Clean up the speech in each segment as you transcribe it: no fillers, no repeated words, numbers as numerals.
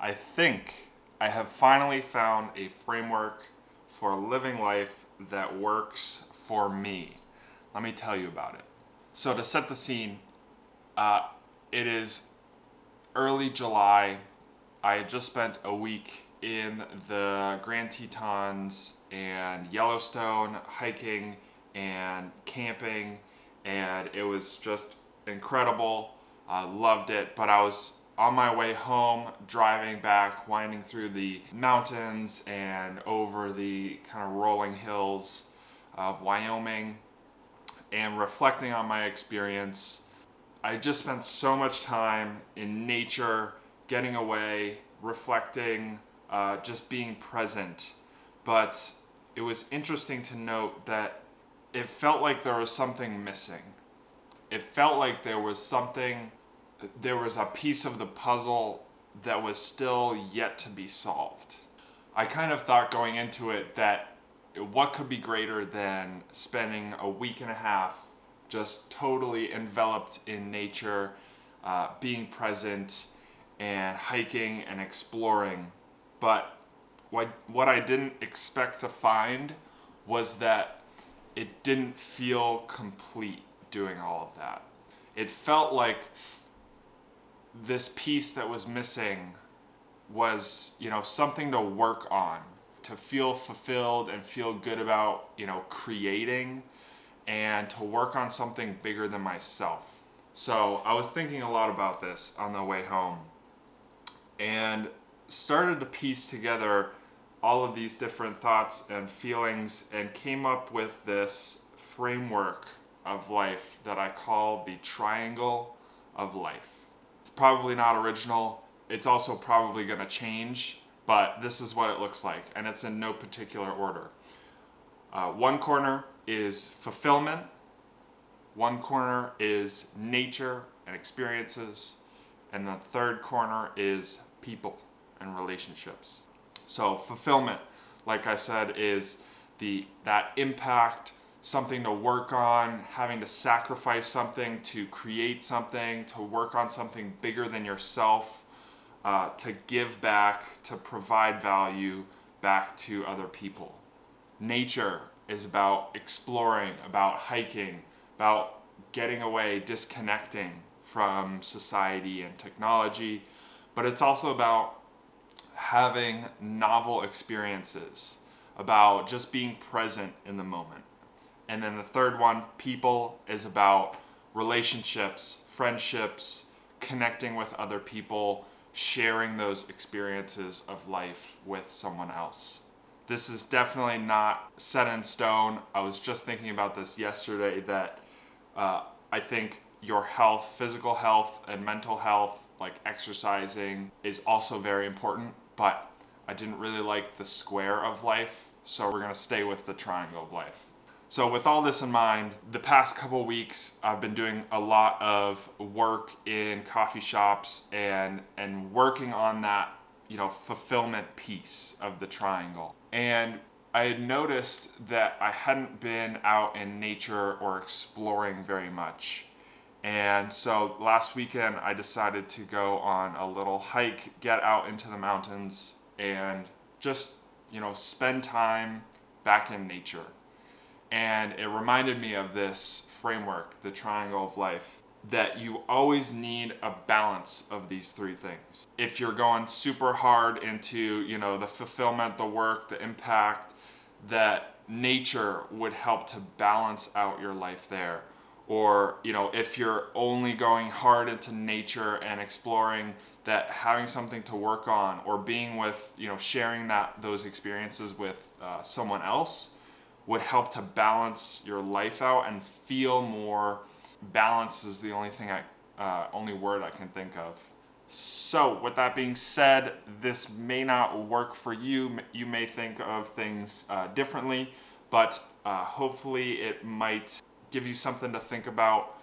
I think I have finally found a framework for living life that works for me. Let me tell you about it. So to set the scene, it is early July. I had just spent a week in the Grand Tetons and Yellowstone hiking and camping, and it was just incredible. I loved it, but I was on my way home, driving back, winding through the mountains and over the kind of rolling hills of Wyoming and reflecting on my experience. I just spent so much time in nature, getting away, reflecting, just being present. But it was interesting to note that it felt like there was something missing. It felt like there was a piece of the puzzle that was still yet to be solved. I kind of thought going into it that what could be greater than spending a week and a half just totally enveloped in nature, being present and hiking and exploring. But what I didn't expect to find was that it didn't feel complete doing all of that. It felt like this piece that was missing was, something to work on, to feel fulfilled and feel good about, creating, and to work on something bigger than myself. So I was thinking a lot about this on the way home and started to piece together all of these different thoughts and feelings and came up with this framework of life that I call the triangle of life. It's probably not original. It's also probably going to change, but this is what it looks like, and it's in no particular order. One corner is fulfillment. One corner is nature and experiences. And the third corner is people and relationships. So fulfillment, like I said, is that impact, something to work on, having to sacrifice something to create something, to work on something bigger than yourself, to give back, to provide value back to other people. Nature is about exploring, about hiking, about getting away, disconnecting from society and technology, but it's also about having novel experiences, about just being present in the moment. And then the third one, people, is about relationships, friendships, connecting with other people, sharing those experiences of life with someone else. This is definitely not set in stone. I was just thinking about this yesterday that I think your health, physical health and mental health, like exercising, is also very important, but I didn't really like the square of life, so we're gonna stay with the triangle of life. So with all this in mind, the past couple weeks I've been doing a lot of work in coffee shops and working on that, fulfillment piece of the triangle. And I had noticed that I hadn't been out in nature or exploring very much. And so last weekend I decided to go on a little hike, get out into the mountains and just, spend time back in nature. And it reminded me of this framework, the triangle of life, that you always need a balance of these three things. If you're going super hard into, the fulfillment, the work, the impact, that nature would help to balance out your life there. Or, if you're only going hard into nature and exploring, that having something to work on or being with, sharing those experiences with someone else would help to balance your life out and feel more. Balance is the only word I can think of. So with that being said, this may not work for you. You may think of things differently, but hopefully it might give you something to think about,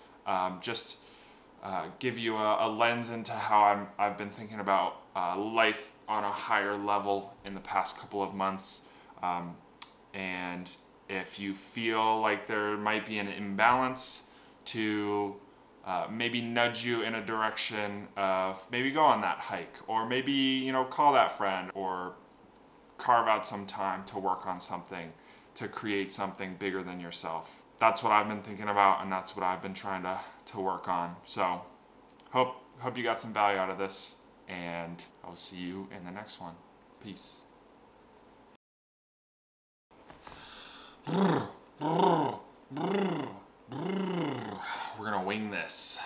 give you a lens into how I've been thinking about life on a higher level in the past couple of months. And if you feel like there might be an imbalance, to maybe nudge you in a direction of maybe go on that hike, or maybe, you know, call that friend, or carve out some time to work on something, to create something bigger than yourself. That's what I've been thinking about, and that's what I've been trying to work on. So hope you got some value out of this, and I will see you in the next one. Peace. We're gonna wing this.